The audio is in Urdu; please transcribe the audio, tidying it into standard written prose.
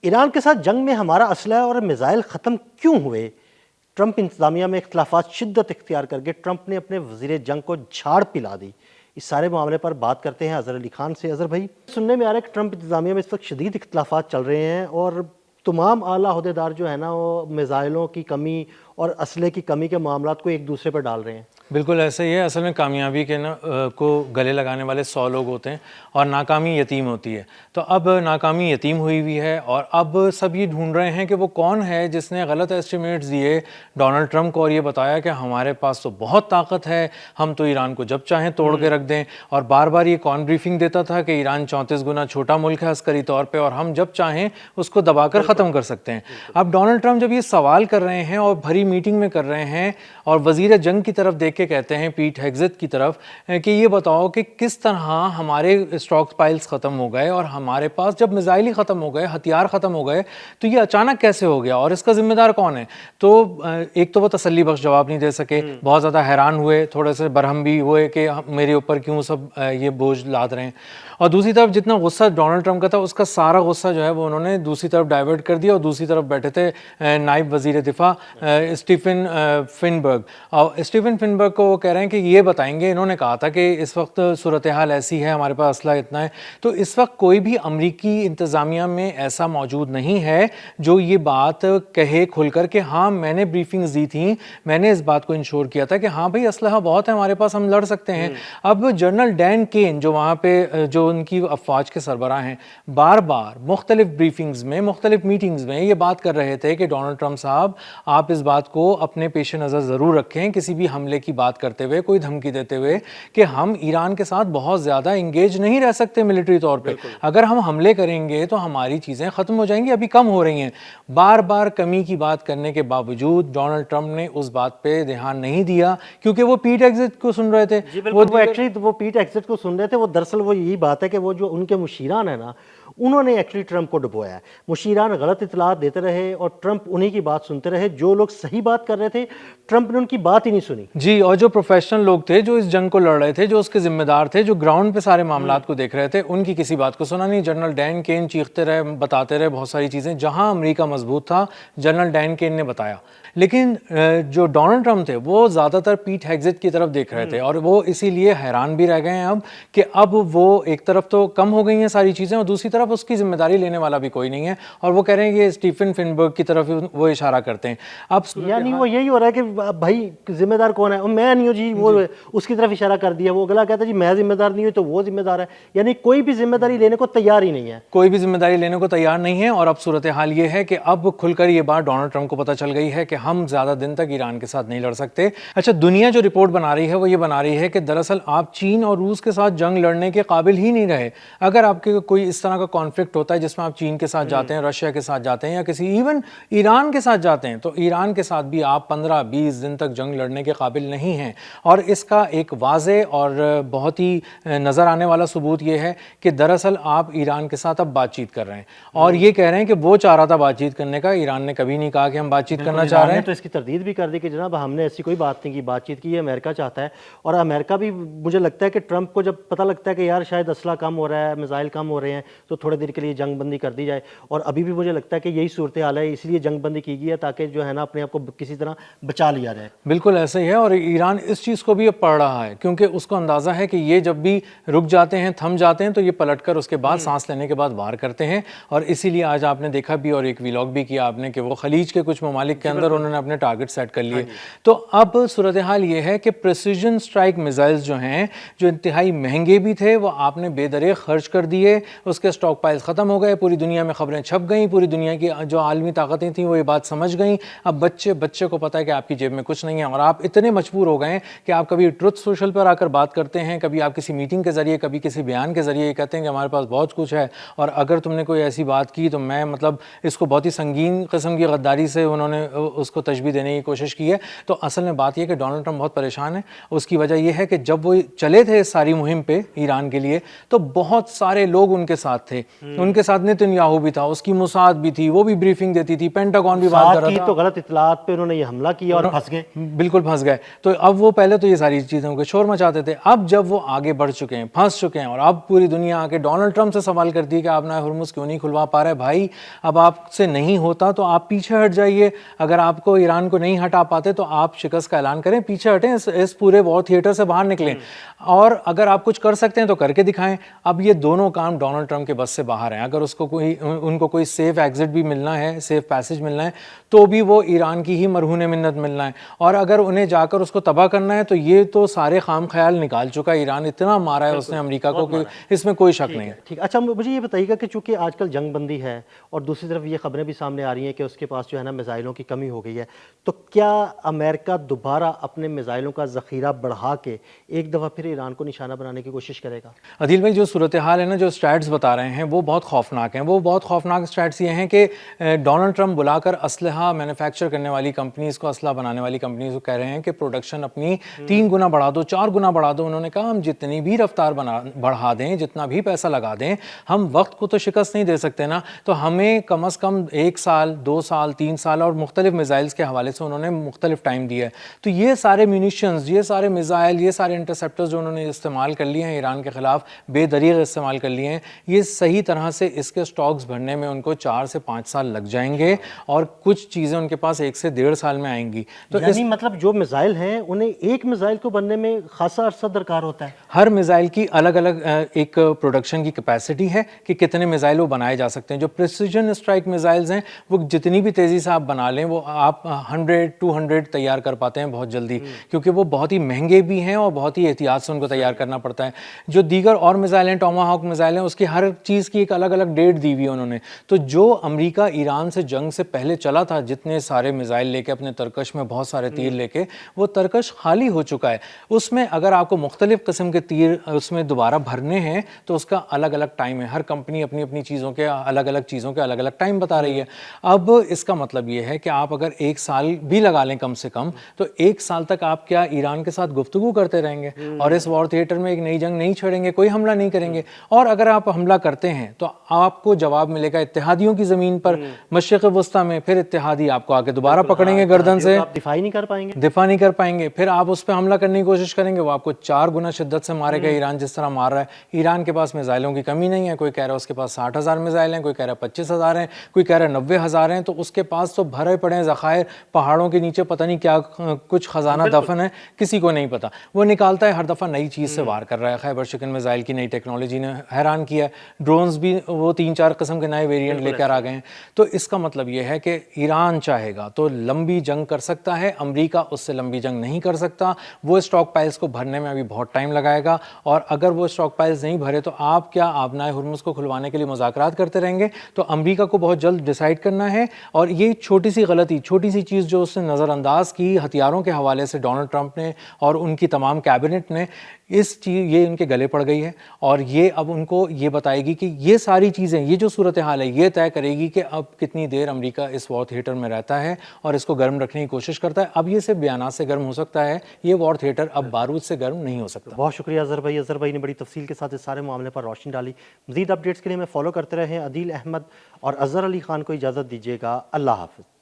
ایران کے ساتھ جنگ میں ہمارا اسلحہ اور میزائل ختم کیوں ہوئے؟ ٹرمپ انتظامیہ میں اختلافات شدت اختیار کر کے ٹرمپ نے اپنے وزیر جنگ کو جھاڑ پلا دی۔ اس سارے معاملے پر بات کرتے ہیں اظہر علی خان سے۔ اظہر بھائی، سننے میں آ رہا ہے کہ ٹرمپ انتظامیہ میں اس وقت شدید اختلافات چل رہے ہیں اور تمام اعلیٰ عہدیدار جو ہے نا وہ میزائلوں کی کمی اور اسلحے کی کمی کے معاملات کو ایک دوسرے پر ڈال رہے ہیں۔ بالکل ایسا ہی ہے۔ اصل میں کامیابی کے کو گلے لگانے والے 100 لوگ ہوتے ہیں اور ناکامی یتیم ہوتی ہے۔ تو اب ناکامی یتیم ہوئی ہوئی ہے اور اب سب یہ ڈھونڈ رہے ہیں کہ وہ کون ہے جس نے غلط ایسٹیمیٹس دیے ڈونلڈ ٹرمپ کو اور یہ بتایا کہ ہمارے پاس تو بہت طاقت ہے، ہم تو ایران کو جب چاہیں توڑ کے رکھ دیں، اور بار بار یہ کون بریفنگ دیتا تھا کہ ایران 34 گنا چھوٹا ملک ہے عسکری طور پہ اور ہم جب چاہیں اس کو دبا کر ختم کر سکتے ہیں۔ اب ڈونلڈ ٹرمپ جب یہ سوال کر رہے ہیں اور بھری میٹنگ میں کر رہے ہیں اور وزیر جنگ کی طرف دیکھ کے کہتے ہیں، پیٹ ہیگزت کی طرف، کہ یہ بتاؤ کہ کس طرح ہمارے اسٹاک پائلز ختم ہو گئے اور ہمارے پاس جب میزائل ہی ختم ہو گئے، ہتھیار ختم ہو گئے، تو یہ اچانک کیسے ہو گیا اور اس کا ذمہ دار کون ہے؟ تو ایک تو وہ تسلی بخش جواب نہیں دے سکے، بہت زیادہ حیران ہوئے، تھوڑے سے برہم بھی ہوئے کہ میرے اوپر کیوں سب یہ بوجھ لاد رہے ہیں، اور دوسری طرف جتنا غصہ ڈونلڈ ٹرمپ کا تھا اس کا سارا غصہ جو ہے وہ انہوں نے دوسری طرف ڈائیورٹ کر دیا، اور دوسری طرف بیٹھے تھے نائب وزیر دفاع اسٹیفن فنبرگ، اور اسٹیفن فنبرگ کو وہ کہہ رہے ہیں کہ یہ بتائیں گے، انہوں نے کہا تھا کہ اس وقت صورتحال ایسی ہے، ہمارے پاس اسلحہ اتنا ہے، تو اس وقت کوئی بھی امریکی انتظامیہ میں ایسا موجود نہیں ہے جو یہ بات کہے کھل کر کہ ہاں میں نے بریفنگز دی تھیں، میں نے اس بات کو انشور کیا تھا کہ ہاں بھائی اسلحہ بہت ہے ہمارے پاس، ہم لڑ سکتے ہیں۔ اب جنرل ڈین کین جو وہاں پہ جو ان کی افواج کے سربراہ ہیں، بار بار مختلف بریفنگز میں، مختلف میٹنگز میں یہ بات کر رہے تھے کہ ڈونلڈ ٹرمپ صاحب آپ اس بات کو اپنے پیش نظر ضرور رکھیں کسی بھی حملے کی بات کرتے ہوئے، کوئی دھمکی دیتے ہوئے، کہ ہم ایران کے ساتھ بہت زیادہ انگیج نہیں رہ سکتے ملٹری طور پہ، اگر ہم حملے کریں گے تو ہماری چیزیں ختم ہو جائیں گی، ابھی کم ہو رہی ہیں۔ بار بار کمی کی بات کرنے کے باوجود ڈونلڈ ٹرمپ نے اس بات پہ دھیان نہیں دیا کیونکہ وہ پیٹ ایگزٹ کو سن رہے تھے۔ وہ پیٹ ایگزٹ کو سن رہے تھے، وہ دراصل وہ یہی بات ہے کہ وہ جو ان کے مشیران ہیں نا، انہوں نے ایکچولی ٹرمپ کو ڈبویا ہے۔ مشیران غلط اطلاعات دیتے رہے اور ٹرمپ انہی کی بات سنتے رہے، جو لوگ صحیح بات کر رہے تھے ٹرمپ نے ان کی بات ہی نہیں سنی۔ جی، اور جو پروفیشنل لوگ تھے جو اس جنگ کو لڑ رہے تھے، جو اس کے ذمہ دار تھے، جو گراؤنڈ پہ سارے معاملات کو دیکھ رہے تھے، ان کی کسی بات کو سنا نہیں۔ جنرل ڈین کین چیختے رہے، بتاتے رہے بہت ساری چیزیں، جہاں امریکہ مضبوط تھا جنرل ڈین کین نے بتایا، لیکن جو ڈونلڈ ٹرمپ تھے وہ زیادہ تر پیٹ ہیگزٹ کی طرف دیکھ رہے تھے، اور وہ اسی لیے حیران بھی رہ گئے ہیں اب کہ اب وہ ایک طرف تو کم ہو گئی ہیں ساری چیزیں اور دوسری طرف اس کی ذمہ داری لینے والا بھی کوئی نہیں ہے، اور وہ کہہ رہے ہیں کہ اسٹیفن فنبرگ کی طرف وہ اشارہ کرتے ہیں۔ اب یعنی وہ یہی ہو رہا ہے کہ بھائی ذمہ دار کون ہے؟ میں نہیں ہوں جی، وہ اس کی طرف اشارہ کر دیا، وہ اگلا کہتا ہے جی میں ذمہ دار نہیں ہوں تو وہ ذمہ دار ہے، یعنی کوئی بھی ذمہ داری لینے کو تیار ہی نہیں ہے، کوئی بھی ذمہ داری لینے کو تیار نہیں ہے۔ اور اب صورتحال یہ ہے کہ اب کھل کر یہ بات ڈونلڈ ٹرمپ کو پتہ چل گئی ہے کہ ہم زیادہ دن تک ایران کے ساتھ نہیں لڑ سکتے۔ اچھا، دنیا جو رپورٹ بنا رہی ہے وہ یہ بنا رہی ہے کہ دراصل آپ چین اور روس کے ساتھ جنگ لڑنے کے قابل ہی نہیں رہے۔ اگر آپ کے کوئی اس طرح کا کانفلکٹ ہوتا ہے جس میں آپ چین کے ساتھ جاتے ہیں، رشیا کے ساتھ جاتے ہیں، یا کسی ایون ایران کے ساتھ جاتے ہیں، تو ایران کے ساتھ بھی آپ 15-20 دن تک جنگ لڑنے کے قابل نہیں ہیں۔ اور اس کا ایک واضح اور بہت ہی نظر آنے والا ثبوت یہ ہے کہ دراصل آپ ایران کے ساتھ اب بات چیت کر رہے ہیں، اور یہ کہہ رہے ہیں کہ وہ چاہ رہا تھا بات چیت کرنے کا، ایران نے کبھی نہیں کہا کہ ہم بات چیت کرنا چاہ رہے ہیں۔ تو اس کی تردید بھی کر دی کہ جناب ہم نے ایسی کوئی بات نہیں کی، بات چیت کی ہے امریکہ چاہتا ہے، اور امریکہ بھی مجھے لگتا ہے کہ ٹرمپ کو جب پتہ لگتا ہے کہ یار شاید اسلحہ کم ہو رہا ہے، میزائل کم ہو رہے ہیں، تو تھوڑے دیر کے لیے جنگ بندی کر دی جائے، اور ابھی بھی مجھے لگتا ہے کہ یہی صورتحال ہے، اس لیے جنگ بندی کی گئی ہے تاکہ جو ہے نا اپنے آپ کو کسی طرح بچا لیا جائے۔ بالکل ایسا ہی ہے، اور ایران اس چیز کو بھی اب پڑھ رہا ہے کیونکہ اس کو اندازہ ہے کہ یہ جب بھی رک جاتے ہیں، تھم جاتے ہیں، تو یہ پلٹ کر اس کے بعد سانس لینے کے بعد وار کرتے ہیں، اور اسی لیے آج آپ نے دیکھا بھی اور ایک ویلاگ بھی کیا آپ نے کہ وہ خلیج کے کچھ ممالک کے اندر انہوں نے اپنے ٹارگٹ سیٹ کر لیے۔ تو اب صورتحال یہ ہے کہ پریسیجن اسٹرائک میزائلز جو ہیں، جو انتہائی مہنگے بھی تھے، وہ آپ نے بے دریغ خرچ کر دیے، اس کے اسٹاک پائلز ختم ہو گئے، پوری دنیا میں خبریں چھپ گئیں، پوری دنیا کی جو عالمی طاقتیں تھیں وہ یہ بات سمجھ گئیں، اب بچے کو پتہ ہے کہ آپ کی جیب میں کچھ نہیں ہے، اور آپ اتنے مجبور ہو گئے کہ آپ کبھی ٹروتھ سوشل پر آ کر بات کرتے ہیں، کبھی آپ کسی میٹنگ کے ذریعے، کبھی کسی بیان کے ذریعے یہ کہتے ہیں کہ ہمارے پاس بہت کچھ ہے، اور اگر تم نے کوئی ایسی بات کی تو میں مطلب اس کو بہت ہی سنگین قسم کی غداری سے انہوں نے اس کو تشبیہ دینے کی کوشش کی ہے۔ تو اصل میں بات یہ ہے کہ ڈونلڈ ٹرمپ بہت پریشان ہے، اس کی وجہ یہ ہے کہ جب وہ چلے تھے ساری مہم پہ ایران کے لیے تو بہت سارے لوگ ان کے ساتھ تھے، تھے, ان کے ساتھ نیتن بھی تھا, اس کی موساد بھی تھی, وہ بھی بریفنگ دیتی تھی, پینٹاگون بھی بات کر رہا تھا. تو غلط اطلاعات پہ انہوں نے یہ حملہ کیا اور پھنس گئے. بالکل پھنس گئے. تو اب وہ پہلے تو یہ ساری چیزوں کو شور مچاتے تھے, اب جب وہ آگے بڑھ چکے ہیں, پھنس چکے ہیں, اور اب پوری دنیا آ کے ڈونلڈ ٹرمپ سے سوال کرتی ہے کہ آپ نہ ہرمز کیوں نہیں کھلوا پا رہے. بھائی اب آپ سے نہیں ہوتا تو آپ پیچھے ہٹ جائیے, اگر آپ کو ایران کو نہیں ہٹا پاتے تو آپ شکست کا اعلان کریں, پیچھے ہٹیں, اس پورے وار تھیٹر سے باہر نکلیں, اور اگر آپ کچھ کر سکتے ہیں تو کر کے دکھائیں. اب یہ دونوں کام ڈونلڈ ٹرمپ کے بس سے باہر ہیں. اگر اس کو ان کو کوئی سیف ایگزٹ بھی ملنا ہے, سیف پیسج ملنا ہے, تو بھی وہ ایران کی ہی مرہون منت ملنا ہے, اور اگر انہیں جا کر اس کو تباہ کرنا ہے تو یہ تو سارے خام خیال نکال چکا ہے. ایران اتنا مارا ہے اس نے امریکہ کو کہ اس میں کوئی شک نہیں ہے. ٹھیک. اچھا مجھے یہ بتائیے گا کہ چونکہ آج کل جنگ بندی ہے اور دوسری طرف یہ خبریں بھی سامنے آ رہی ہیں کہ اس کے پاس جو ہے نا میزائلوں کی کمی ہو گئی ہے, تو کیا امریکہ دوبارہ اپنے میزائلوں کا ذخیرہ بڑھا کے ایک دفعہ پھر ایران کو نشانہ بنانے کی کوشش کرے گا؟ عدیل بھائی, جو صورتحال ہے نا, جو اسٹیٹس بتا رہے ہیں وہ بہت خوفناک ہیں. وہ بہت خوفناک اسٹیٹس یہ ہیں کہ ڈونلڈ ٹرمپ بلا کر اسلحہ مینوفیکچر کرنے والی کمپنیز کو, اسلحہ بنانے والی کمپنیز کو کہہ رہے ہیں کہ پروڈکشن اپنی 3 گنا بڑھا دو, 4 گنا بڑھا دو. انہوں نے کہا ہم جتنی بھی رفتار بڑھا دیں, جتنا بھی پیسہ لگا دیں, ہم وقت کو تو شکست نہیں دے سکتے نا. تو ہمیں کم از کم 1 سال 2 سال 3 سال اور مختلف میزائلز کے حوالے سے انہوں نے مختلف ٹائم دیا ہے. تو یہ سارے میونیشنز, یہ سارے میزائل, یہ سارے انٹرسیپٹرز جو انہوں نے استعمال کر لیے ہیں ایران کے خلاف, بے دریغ استعمال کر لیے ہیں, یہ صحیح طرح سے اس کے سٹاکس بھرنے میں ان کو 4 سے 5 سال لگ جائیں گے, اور کچھ چیزیں ان کے پاس 1 سے 1.5 سال میں آئیں گی. تو یعنی مطلب جو میزائل ہیں انہیں ایک میزائل کو بننے میں خاصا عرصہ درکار ہوتا ہے. ہر میزائل کی الگ الگ ایک پروڈکشن کی کیپیسٹی ہے کہ کتنے میزائل وہ بنائے جا سکتے ہیں. جو پریسیجن اسٹرائک میزائلز ہیں وہ جتنی بھی تیزی سے آپ بنا لیں وہ آپ 100-200 تیار کر پاتے ہیں بہت جلدی, کیونکہ وہ بہت ہی مہنگے بھی ہیں اور بہت ہی احتیاط سے ان کو تیار کرنا پڑتا ہے. جو دیگر اور میزائل ہیں, ٹاما ہاک میزائل ہیں, اس کی ہر چیز کی ایک الگ الگ ڈیٹ دی ہوئی انہوں نے. تو جو امریکہ ایران سے جنگ سے پہلے چلا تھا جتنے سارے میزائل لے کے اپنے ترکش میں بہت سارے تیر لے کے, وہ ترکش خالی ہو چکا ہے. اس میں اگر آپ کو مختلف قسم کے تیر اس میں دوبارہ بھرنے ہیں تو اس کا الگ الگ ٹائم ہے. ہر کمپنی اپنی اپنی چیزوں کے الگ الگ چیزوں کے الگ الگ ٹائم بتا رہی ہے. اب اس کا مطلب یہ ہے کہ آپ اگر 1 سال بھی لگا لیں کم سے کم, تو 1 سال تک آپ کیا ایران کے ساتھ گفتگو کرتے رہیں گے اور اس وار تھیٹر میں ایک نئی جنگ نہیں چھیڑیں گے, کوئی حملہ نہیں کریں گے. اور اگر آپ حملہ کرتے ہیں تو آپ کو جواب ملے گا اتحادیوں کی زمین پر مشرق وسطیٰ میں. پھر اتحادی آپ کو آ کے دوبارہ پکڑیں گے گردن سے, دفاع نہیں کر پائیں گے, دفاع نہیں کر پائیں گے. پھر آپ اس پہ حملہ کرنے کی کوشش کریں گے, وہ آپ کو 4 گنا شدت سے مارے گا ایران جس طرح مار رہا ہے. ایران کے پاس میزائلوں کی کمی نہیں ہے, کوئی کہہ رہا ہے اس کے پاس 60,000 میزائل ہیں, کوئی کہہ رہا ہے 25,000 ہیں, کوئی کہہ رہا ہے 90,000 ہیں. تو اس کے پاس تو بھرے پڑے ہیں ذخائر, پہاڑوں کے نیچے پتہ نہیں کیا کچھ خزانہ دفن ہے, کسی کو نہیں پتا. وہ نکالتا ہے, ہر دفعہ نئی چیز سے وار کر رہا ہے. خیبر شکن میزائل کی نئی ٹیکنالوجی نے حیران کیا ہے, ڈرونز بھی وہ 3-4 قسم کے نئے ویریئنٹ لے کر آ گئے ہیں. تو اس کا مطلب یہ ہے کہ ایران چاہے گا تو لمبی جنگ کر سکتا ہے, امریکہ اس سے لمبی جنگ نہیں کر سکتا. وہ اسٹاک پائلز کو بھرنے میں ابھی بہت ٹائم لگائے گا, اور اگر وہ اسٹاک پائلز نہیں بھرے تو آپ کیا آبنائے ہرمز کو کھلوانے کے لیے مذاکرات کرتے رہیں گے. تو امریکہ کو بہت جلد ڈیسائیڈ کرنا ہے. اور یہ چھوٹی سی غلطی, چھوٹی سی چیز جو اس نے نظر انداز کی ہتھیاروں کے حوالے سے ڈونلڈ ٹرمپ نے اور ان کی تمام کیبنٹ نے, اس چیز یہ ان کے گلے پڑ گئی ہے. اور یہ اب ان کو یہ بتائے گی کہ یہ ساری چیزیں, یہ جو صورتحال ہے یہ طے کرے گی کہ اب کتنی دیر امریکہ اس وار تھیٹر میں رہتا ہے اور اس کو گرم رکھنے کی کوشش کرتا ہے. اب یہ صرف بیانات سے گرم ہو سکتا ہے, یہ وار تھیٹر اب بارود سے گرم نہیں ہو سکتا. بہت شکریہ اظہر بھائی. اظہر بھائی نے بڑی تفصیل کے ساتھ اس سارے معاملے پر روشنی ڈالی. مزید اپڈیٹس کے لیے ہمیں فالو کرتے رہیں. عدیل احمد اور اظہر علی خان کو اجازت دیجیے گا. اللہ حافظ.